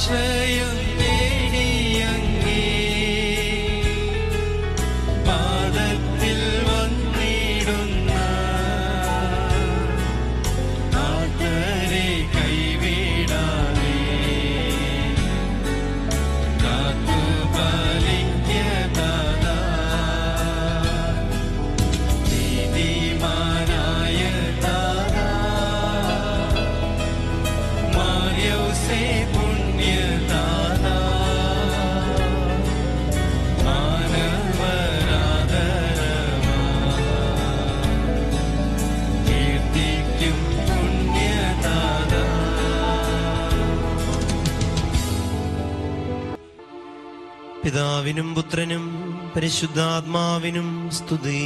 ആശ്രയം നേടിയങ്ങേ പാദത്തിൽ വന്നിടുന്ന ആർത്തരെ കൈവിടാതെ കാത്തു പാലിക്കതാ നീതിമാനായ താതാ മാർയോസേ പുണ്യതാതാ മാനവരാധരമാ കീർത്തിക്കും പുണ്യതാതാ. പിതാവിനും പുത്രനും പരിശുദ്ധാത്മാവിനും സ്തുതി.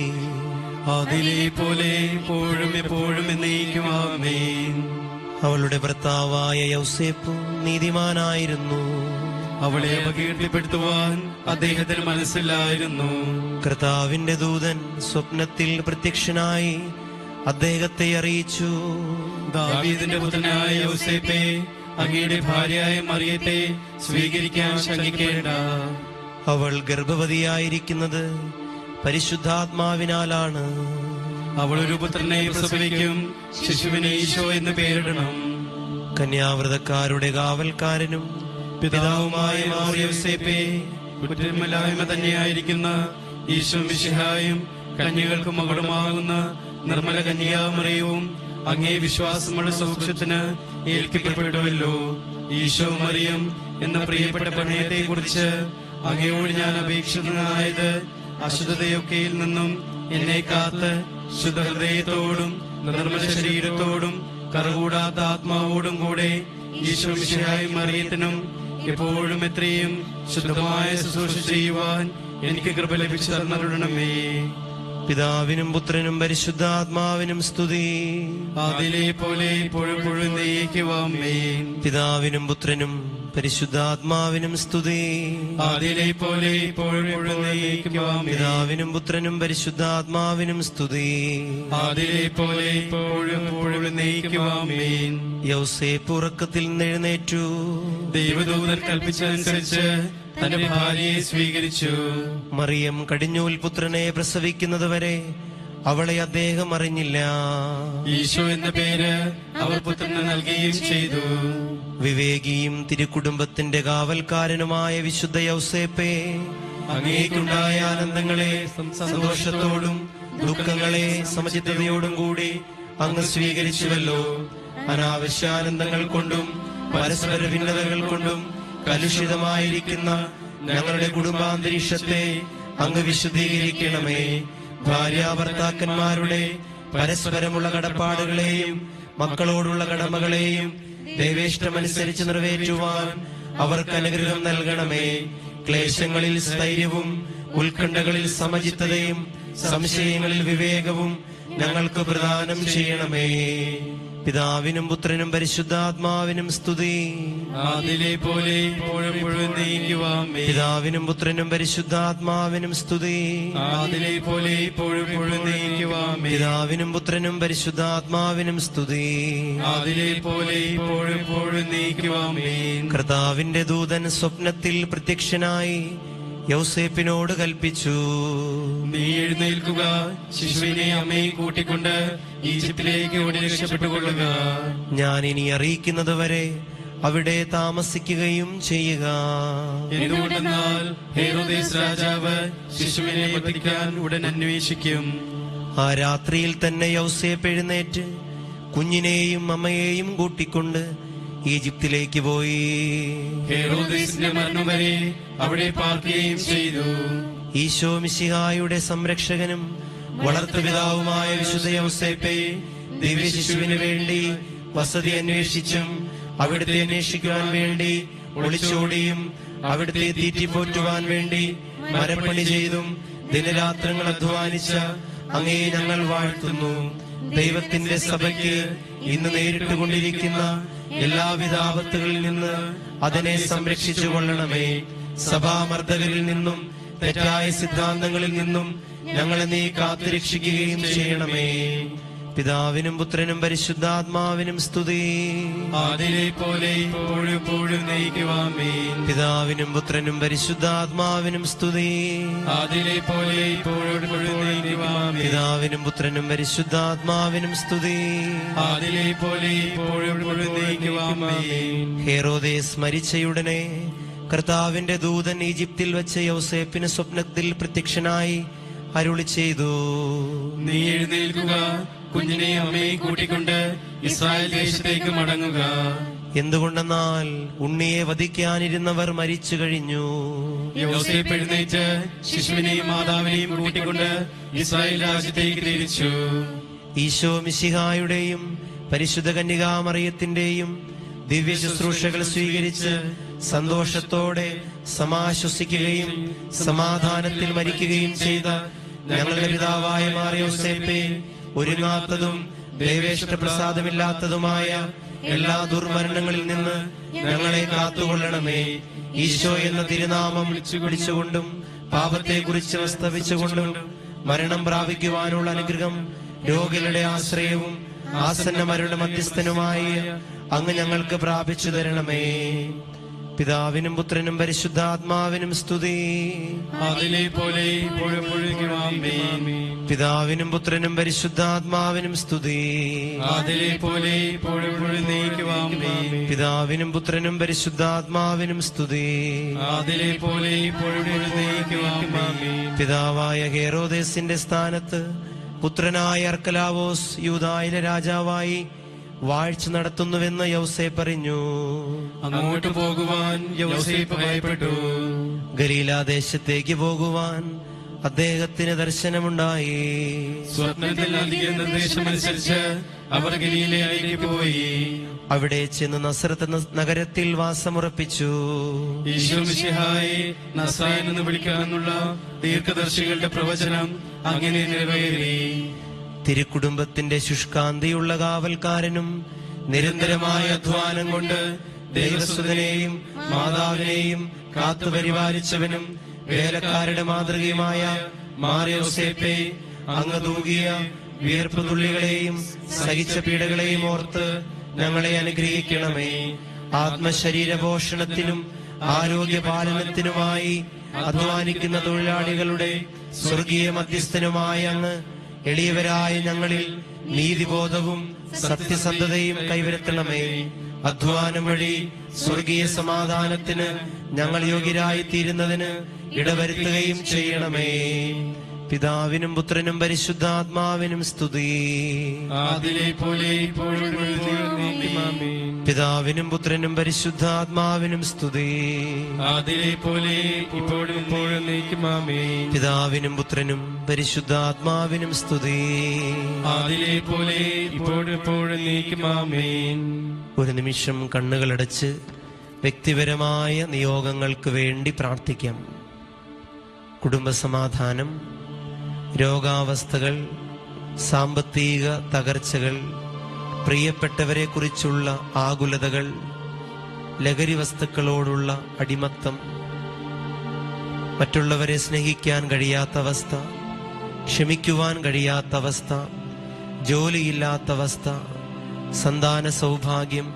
അതിലെ പോലെ എപ്പോഴും എപ്പോഴും എന്നേക്കും ആമേൻ. അവളുടെ ഭർത്താവായ യൗസേപ്പ് നീതിമാനായിരുന്നു. അവളെ അപകീർത്തിപ്പെടുത്തുവാൻ അദ്ദേഹത്തിന് മനസ്സിലായിരുന്നു. കർത്താവിന്റെ ദൂതൻ സ്വപ്നത്തിൽ പ്രത്യക്ഷനായി അദ്ദേഹത്തെ അറിയിച്ചു. ദാവീദിന്റെ പുത്രനായ യോസേപ്പേ, അങ്ങയുടെ ഭാര്യയായ മറിയത്തെ സ്വീകരിക്കാൻ ശങ്കിക്കേണ്ട. അവൾ ഗർഭവതിയായിരിക്കുന്നത് പരിശുദ്ധാത്മാവിനാലാണ്. അവൾ ഒരു പുത്രനെ പ്രസവിക്കും, ശിശുവിനെ ഈശോ എന്ന് പേരിടണം. കന്യാവ്രതക്കാരുടെ കാവൽക്കാരനും പിതാവുമായ യോസേപ്പേ, കുറ്റമില്ലായ്മ തന്നെയായിരിക്കുന്ന ഈശോ മിശിഹായും കന്യകൾക്ക് മകളുമാകുന്ന നിർമ്മല കന്യാമറിയവും അങ്ങേ വിശ്വാസമുള്ള സൗഖ്യത്തിന് ഏൽക്കപ്പെടുമല്ലോ. ഈശോ മറിയം എന്ന പ്രിയപ്പെട്ട പ്രണയത്തെ കുറിച്ച് അങ്ങയോട് ഞാൻ അപേക്ഷിതനായത് അശുദ്ധതയൊക്കെയിൽ നിന്നും എന്നെ കാത്ത് ശുദ്ധഹൃദയത്തോടും നിർമ്മല ശരീരത്തോടും കറകൂടാത്ത ആത്മാവോടും കൂടെ ഈശോ മിശിഹായും മറിയത്തിനും എപ്പോഴും എത്രയും ശുദ്ധമായ ശുശ്രൂഷ ചെയ്യുവാൻ എനിക്ക് കൃപ ലഭിച്ചു തന്നരുടണമേ. പിതാവിനും പുത്രനും പരിശുദ്ധാത്മാവിനും സ്തുതി. അതിലെ പോലെ എപ്പോഴും നയിക്കുവാമേൻ. പിതാവിനും പുത്രനും പരിശുദ്ധാത്മാവിനും സ്തുതി. അതിലെ പോലെ എപ്പോഴും നയിക്കുവാമേൻ. പിതാവിനും പുത്രനും പരിശുദ്ധാത്മാവിനും സ്തുതി. അതിലെ പോലെ എപ്പോഴും നയിക്കുവാമേൻ. യൗസേപ്പ് ഉറക്കത്തിൽ നിന്നെഴുന്നേറ്റു. ദൈവദൂതൻ കൽപ്പിച്ചതനുസരിച്ച് തന്റെ ഭാര്യയെ സ്വീകരിച്ചു. മറിയം കടിഞ്ഞൂൽ പുത്രനെ പ്രസവിക്കുന്നതുവരെ അവളെ അദ്ദേഹം അറിഞ്ഞില്ല. ഈശോ എന്ന പേര് അവർ പുത്രന് നൽകുകയും ചെയ്തു. വിവേകിയും തിരുക്കുടുംബത്തിന്റെ കാവൽക്കാരനുമായ വിശുദ്ധ യൗസേപ്പേ, അങ്ങേക്കുണ്ടായ ആനന്ദങ്ങളെ സന്തോഷത്തോടും ദുഃഖങ്ങളെ സമചിത്തതയോടും കൂടി അങ്ങ് സ്വീകരിച്ചുവല്ലോ. അനാവശ്യാനന്ദങ്ങൾ കൊണ്ടും പരസ്പര ഭിന്നതകൾ കൊണ്ടും കലുഷിതമായിരിക്കുന്ന ഞങ്ങളുടെ കുടുംബാന്തരീക്ഷത്തെ അങ്ങ് വിശുദ്ധീകരിക്കണമേ. ഭാര്യാഭർത്താക്കന്മാരുടെ പരസ്പരമുള്ള കടപ്പാടുകളെയും മക്കളോടുള്ള കടമകളെയും ദൈവേഷ്ടമനുസരിച്ച് നിറവേറ്റുവാൻ അവർക്ക് അനുഗ്രഹം നൽകണമേ. ക്ലേശങ്ങളിൽ സ്ഥൈര്യവും ഉത്കണ്ഠകളിൽ സമചിത്തതയും സംശയങ്ങളിൽ വിവേകവും ഞങ്ങൾക്ക് പ്രദാനം ചെയ്യണമേ. പിതാവിനും പുത്രനും പരിശുദ്ധാത്മാവിനും സ്തുതി. അതിലെ പോലെ എപ്പോഴും നയിക്കുവാമേൻ. പിതാവിനും പുത്രനും പരിശുദ്ധാത്മാവിനും സ്തുതി. അതിലെ പോലെ എപ്പോഴും നയിക്കുവാമേൻ. പിതാവിനും പുത്രനും പരിശുദ്ധാത്മാവിനും സ്തുതി. അതിലെ പോലെ എപ്പോഴും നയിക്കുവാമേൻ. കർത്താവിന്റെ ദൂതൻ സ്വപ്നത്തിൽ പ്രത്യക്ഷനായി യൗസേപ്പിനോട് കൽപ്പിച്ചു. നീ എഴുന്നേൽക്കുക, ശിശുവിനെ അമ്മയെ കൂട്ടിക്കൊണ്ട് ഈജിപ്തിലേക്ക് ഓടി രക്ഷപ്പെട്ടുകൊള്ളുക. ഞാൻ ഇനി അറിയിക്കുന്നതുവരെ അവിടെ താമസിക്കുകയും ചെയ്യുക. എന്തുകൊണ്ടെന്നാൽ ഹേരോദേസ് രാജാവ് ശിശുവിനെ വധിക്കാൻ ഉടൻ അന്വേഷിക്കും. ആ രാത്രിയിൽ തന്നെ യൗസേപ്പ് എഴുന്നേറ്റ് കുഞ്ഞിനെയും അമ്മയെയും കൂട്ടിക്കൊണ്ട് ഈജിപ്തിലേക്ക് പോയി. ഹേരോദേസിന്റെ മരണം വരെ അവിടെ പാർക്കുകയും ചെയ്തു. ഈശോ മിശിഹായുടെ സംരക്ഷകനും വളർത്തുപിതാവുമായ വിശുദ്ധ യൗസേപ്പേ, ദിവ്യ ശിശുവിന് വേണ്ടി വസതി അന്വേഷിച്ചും അവിടുത്തെ അന്വേഷിക്കുവാൻ വേണ്ടി ഒളിച്ചോടിയും അവിടുത്തെ തീറ്റിപ്പോറ്റുവാൻ വേണ്ടി മരപ്പണി ചെയ്തും ദിനരാത്രങ്ങൾ അധ്വാനിച്ച അങ്ങേ ഞങ്ങൾ വാഴ്ത്തുന്നു. ദൈവത്തിന്റെ സഭയ്ക്ക് ഇന്ന് നേരിട്ടുകൊണ്ടിരിക്കുന്ന എല്ലാവിധ ആപത്തുകളിൽ നിന്ന് അതിനെ സംരക്ഷിച്ചു കൊള്ളണമേ. സഭാമർദ്ദകരിൽ നിന്നും തെറ്റായ സിദ്ധാന്തങ്ങളിൽ നിന്നും ഞങ്ങളെ നീ കാത്തുരക്ഷിക്കുകയും ചെയ്യണമേ. പിതാവിനും പുത്രനും പരിശുദ്ധാത്മാവിനും സ്തുതി. ആദിയിലെ പോലെ ഇപ്പോഴും എപ്പോഴും നയിക്കുവാമേൻ. പിതാവിനും പുത്രനും പരിശുദ്ധാത്മാവിനും സ്തുതി. ആദിയിലെ പോലെ ഇപ്പോഴും എപ്പോഴും നയിക്കുവാമേൻ. പിതാവിനും പുത്രനും പരിശുദ്ധാത്മാവിനും സ്തുതി. ആദിയിലെ പോലെ ഇപ്പോഴും എപ്പോഴും നയിക്കുവാമേൻ. ഹെരോദേസ് മരിച്ചയുടനെ കർത്താവിന്റെ ദൂതൻ ഈജിപ്തിൽ വെച്ച് യൗസേപ്പിന് സ്വപ്നത്തിൽ പ്രത്യക്ഷനായി അരുളി ചെയ്തു, നീ എഴുന്നേൽക്കുക, കുഞ്ഞിനെയും അമ്മയെയും കൂട്ടിക്കൊണ്ട് ഇസ്രായേൽ ദേശത്തേക്ക് മടങ്ങുക. എന്തുകൊണ്ടെന്നാൽ ഉണ്ണിയെ വധിക്കാനിരുന്നവർ മരിച്ചു കഴിഞ്ഞു. യോസേപ്പ് എഴുന്നേറ്റ് ശിശുവിനെയും മാതാവിനെയും കൂട്ടിക്കൊണ്ട് ഇസ്രായേൽ രാജ്യത്തേക്ക് തിരിച്ചു. ഈശോ മിശിഹായുടെയും പരിശുദ്ധ കന്യകാമറിയത്തിന്റെയും ദിവ്യ ശുശ്രൂഷകൾ സ്വീകരിച്ച് സന്തോഷത്തോടെ സമാശ്വസിക്കുകയും സമാധാനത്തിൽ മരിക്കുകയും ചെയ്ത ഞങ്ങളുടെ പിതാവായ മാർ യോസേപ്പേ, ഒരുങ്ങാത്തതും ദേവേഷ്ടപ്രസാദമില്ലാത്തതുമായ എല്ലാ ദുർമരണങ്ങളിൽ നിന്ന് ഞങ്ങളെ കാത്തുകൊള്ളണമേ. ഈശോ എന്ന തിരുനാമം വിളിച്ചുകൊണ്ടും പാപത്തെക്കുറിച്ച് പ്രസ്താവിച്ചുകൊണ്ടും മരണം പ്രാപിക്കുവാനുള്ള അനുഗ്രഹം, രോഗികളുടെ ആശ്രയവും ആസന്നമരുടെ മധ്യസ്ഥനുമായി അങ്ങ് ഞങ്ങൾക്ക് പ്രാപിച്ചു തരണമേ. പിതാവിനും പുത്രനും പരിശുദ്ധാത്മാവിനും സ്തുതി. ആദിയിലെ പോലെ ഇപ്പോഴും എപ്പോഴും നയിക്കുവാമേൻ. പിതാവിനും പുത്രനും പരിശുദ്ധാത്മാവിനും സ്തുതി. ആദിയിലെ പോലെ ഇപ്പോഴും എപ്പോഴും നയിക്കുവാമേൻ. പിതാവിനും പുത്രനും പരിശുദ്ധാത്മാവിനും സ്തുതി. ആദിയിലെ പോലെ ഇപ്പോഴും എപ്പോഴും നയിക്കുവാമേൻ. പിതാവായ ഹെരോദേസിന്റെ സ്ഥാനത്ത് പുത്രനായ അർക്കലാവോസ് യൂദായിലെ രാജാവായി വാഴ്ച നടത്തുന്നുവെന്ന് യൗസേപ്പ് അറിഞ്ഞു. അങ്ങോട്ട് പോകുവാൻ യോസേപ്പ് ഭയപ്പെട്ടു. ഗലീലാദേശത്തേക്ക് പോകുവാൻ അദ്ദേഹത്തിന് ദർശനമുണ്ടായി. സ്വപ്നത്തിൽ നൽകിയ നിർദ്ദേശമനുസരിച്ച് അവർ ഗലീലയിലേക്ക് പോയി. അവിടെ ചെന്ന് നസറത്ത് നഗരത്തിൽ വാസമുറപ്പിച്ചു. ഈശോ മിശിഹായെ നസ്രായൻ എന്ന് വിളിക്കാമെന്നുള്ള ദീർഘദർശികളുടെ പ്രവചനം അങ്ങനെ നിറവേറി. തിരുക്കുടുംബത്തിന്റെ ശുഷ്കാന്തിയുള്ള കാവൽക്കാരനും നിരന്തരമായ അധ്വാനം കൊണ്ട് ദൈവസുതനെയും മാതാവിനെയും കാത്തുപരിപാലിച്ചവനും വേലക്കാരുടെ മാതൃകയുമായ മാർ യോസേപ്പേ, അങ്ങ് തൂകിയ വിയർപ്പ് തുള്ളികളെയും സഹിച്ച പീഡകളെയും ഓർത്ത് ഞങ്ങളെ അനുഗ്രഹിക്കണമേ. ആത്മശരീര പോഷണത്തിനും ആരോഗ്യപാലനത്തിനുമായി അധ്വാനിക്കുന്ന തൊഴിലാളികളുടെ സ്വർഗീയ മധ്യസ്ഥനുമായ അങ്ങ് എളിയവരായ ഞങ്ങളിൽ നീതിബോധവും സത്യസന്ധതയും കൈവരുത്തണമേ. അധ്വാനം വഴി സ്വർഗീയ സമാധാനത്തിന് ഞങ്ങൾ യോഗ്യരായി തീരുന്നതിന് ഇടവരുത്തുകയും ചെയ്യണമേ. പിതാവിനും പുത്രനും പരിശുദ്ധാത്മാവിനും സ്തുതി. ആദിയിലെ പോലെ ഇപ്പോഴും എപ്പോഴും നയിക്കുവാമേൻ. പിതാവിനും പുത്രനും പരിശുദ്ധാത്മാവിനും സ്തുതി. ആദിയിലെ പോലെ ഇപ്പോഴും എപ്പോഴും നയിക്കുവാമേൻ. പിതാവിനും പുത്രനും പരിശുദ്ധാത്മാവിനും സ്തുതി. ആദിയിലെ പോലെ ഇപ്പോഴും എപ്പോഴും നയിക്കുവാമേൻ. ഒരു നിമിഷം കണ്ണുകളടച്ച് വ്യക്തിപരമായ നിയോഗങ്ങൾക്ക് വേണ്ടി പ്രാർത്ഥിക്കാം. കുടുംബസമാധാനം, രോഗാവസ്ഥകൾ, സാമ്പത്തിക തകർച്ചകൾ, പ്രിയപ്പെട്ടവരെ കുറിച്ചുള്ള ആകുലതകൾ, ലഹരി വസ്തുക്കളോടുള്ള അടിമത്തം, മറ്റുള്ളവരെ സ്നേഹിക്കാൻ കഴിയാത്ത അവസ്ഥ, ക്ഷമിക്കുവാൻ കഴിയാത്ത അവസ്ഥ, ജോലിയില്ലാത്ത അവസ്ഥ, സന്താന സൗഭാഗ്യം,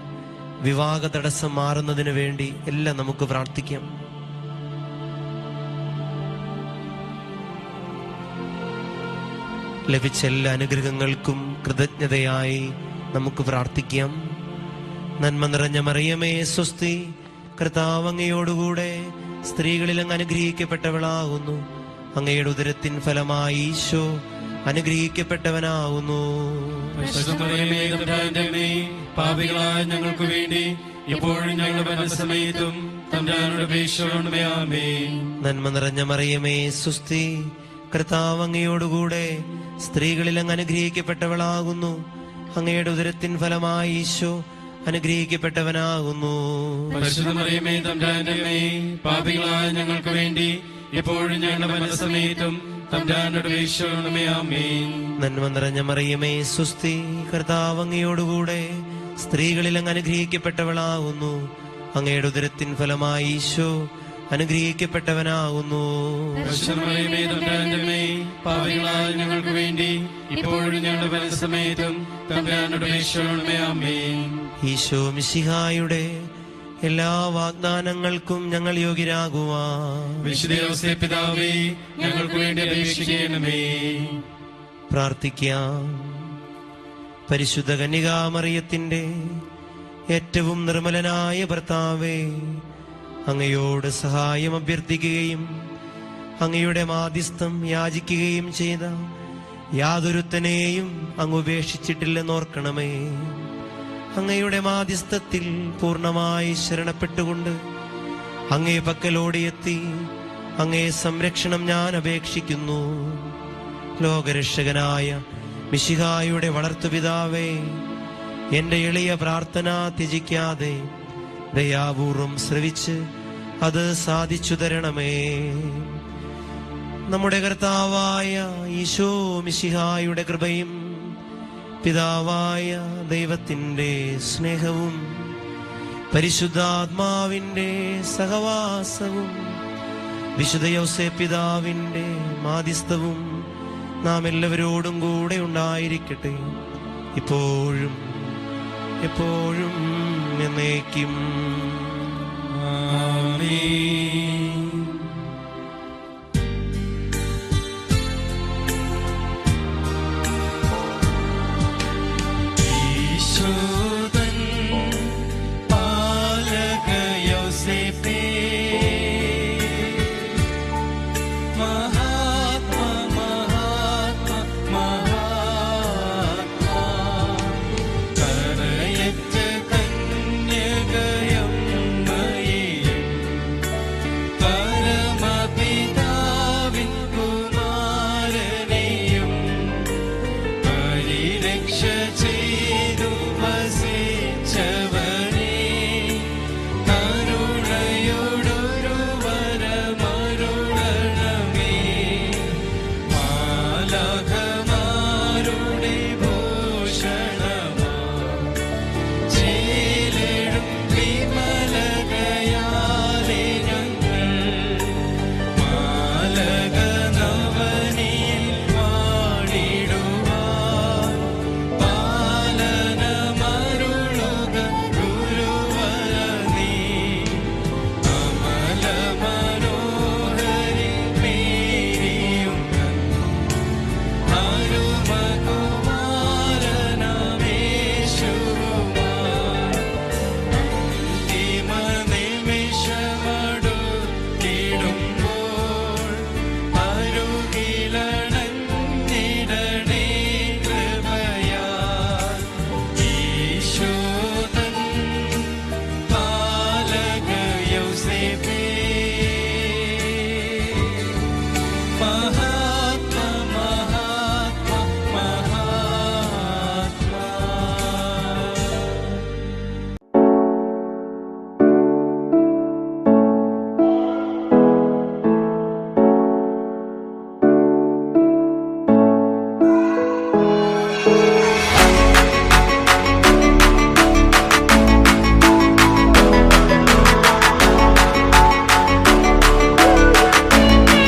വിവാഹ തടസ്സം മാറുന്നതിന് വേണ്ടി എല്ലാം നമുക്ക് പ്രാർത്ഥിക്കാം. ലഭിച്ച എല്ലാ അനുഗ്രഹങ്ങൾക്കും കൃതജ്ഞതയായി നമുക്ക് പ്രാർത്ഥിക്കാം. നന്മ നിറഞ്ഞ മറിയമേ സ്വസ്തി, കർത്താവ് അങ്ങയോടുകൂടെ സ്ത്രീകളിൽ അങ്ങ് അനുഗ്രഹിക്കപ്പെട്ടവളാകുന്നു. അങ്ങയുടെ ഉദരത്തിൻ ഫലമായി ഈശോ അനുഗ്രഹിക്കപ്പെട്ടവനാകുന്നു. പാപികളായ ഞങ്ങൾക്ക് വേണ്ടി ഇപ്പോഴും ഞങ്ങളുടെ മരണസമയത്തും തമ്പുരാനോട് അപേക്ഷിക്കണമേ. ആമേൻ. നന്മ നിറഞ്ഞ മറിയമേ സ്വസ്തി, കർത്താവ് അങ്ങയോടുകൂടെ സ്ത്രീകളിൽ അങ്ങ് അനുഗ്രഹിക്കപ്പെട്ടവളാകുന്നു. അങ്ങയുടെ ഉദരത്തിൻ ഫലമായി ഈശോ അനുഗ്രഹിക്കപ്പെട്ടവനാകുന്നു. പരിശുദ്ധ മറിയമേ തമ്പുരാന്റെ അമ്മേ, പാപികളായ ഞങ്ങൾക്ക് വേണ്ടി ഇപ്പോഴും ഞങ്ങളുടെ മരണസമയത്തും തമ്പുരാനോട് അപേക്ഷിക്കണമേ. ആമേൻ. നന്മ നിറഞ്ഞ മറിയമേ സ്വസ്തി, കർത്താവ് അങ്ങയോടുകൂടെ സ്ത്രീകളിൽ അങ്ങ് അനുഗ്രഹിക്കപ്പെട്ടവളാകുന്നു. അങ്ങയുടെ ഉദരത്തിൻ ഫലമായി ഈശോ അനുഗ്രഹിക്കപ്പെട്ടവനാകുന്നു. പരിശുദ്ധമറിയമേ തമ്പുരാന്റെ അമ്മേ, പാപികളായ ഞങ്ങൾക്ക് വേണ്ടി ഇപ്പോഴും ഞങ്ങളുടെ മരണസമയത്തും തമ്പുരാനോട് അപേക്ഷിക്കണമേ. ആമേൻ. ഈശോ മിശിഹായുടെ എല്ലാ വാഗ്ദാനങ്ങൾക്കും ഞങ്ങൾ യോഗ്യരാകുവാൻ വിശുദ്ധ യോസേപ്പ് പിതാവേ, ഞങ്ങൾക്ക് വേണ്ടി അപേക്ഷിക്കണമേ. പ്രാർത്ഥിക്കാം. പരിശുദ്ധ കന്യകാമറിയത്തിന്റെ ഏറ്റവും നിർമ്മലനായ ഭർത്താവേ, അങ്ങയോട് സഹായം അഭ്യർത്ഥിക്കുകയും അങ്ങയുടെ മാധ്യസ്ഥം യാചിക്കുകയും ചെയ്ത യാതൊരുത്തനെയും അങ്ങ് ഉപേക്ഷിച്ചിട്ടില്ലെന്നോർക്കണമേ. അങ്ങയുടെ മാധ്യസ്ഥത്തിൽ പൂർണ്ണമായി ശരണപ്പെട്ടുകൊണ്ട് അങ്ങേ പക്കലോടിയെത്തി അങ്ങേ സംരക്ഷണം ഞാൻ അപേക്ഷിക്കുന്നു. ലോകരക്ഷകനായ മിശിഹായുടെ വളർത്തുപിതാവേ, എന്റെ എളിയ പ്രാർത്ഥന ത്യജിക്കാതെ ദയാപൂർവം ശ്രവിച്ച് അത് സാധിച്ചു തരണമേ. നമ്മുടെ കർത്താവായ ഈശോ മിശിഹായുടെ കൃപയും പിതാവായ ദൈവത്തിന്റെ സ്നേഹവും പരിശുദ്ധാത്മാവിന്റെ സഹവാസവും വിശുദ്ധ യോസേപ്പ് പിതാവിന്റെ മാധ്യസ്ഥവും നാം എല്ലാവരോടും കൂടെ ഉണ്ടായിരിക്കട്ടെ, ഇപ്പോഴും എപ്പോഴും എന്നേക്കും. ആമേൻ.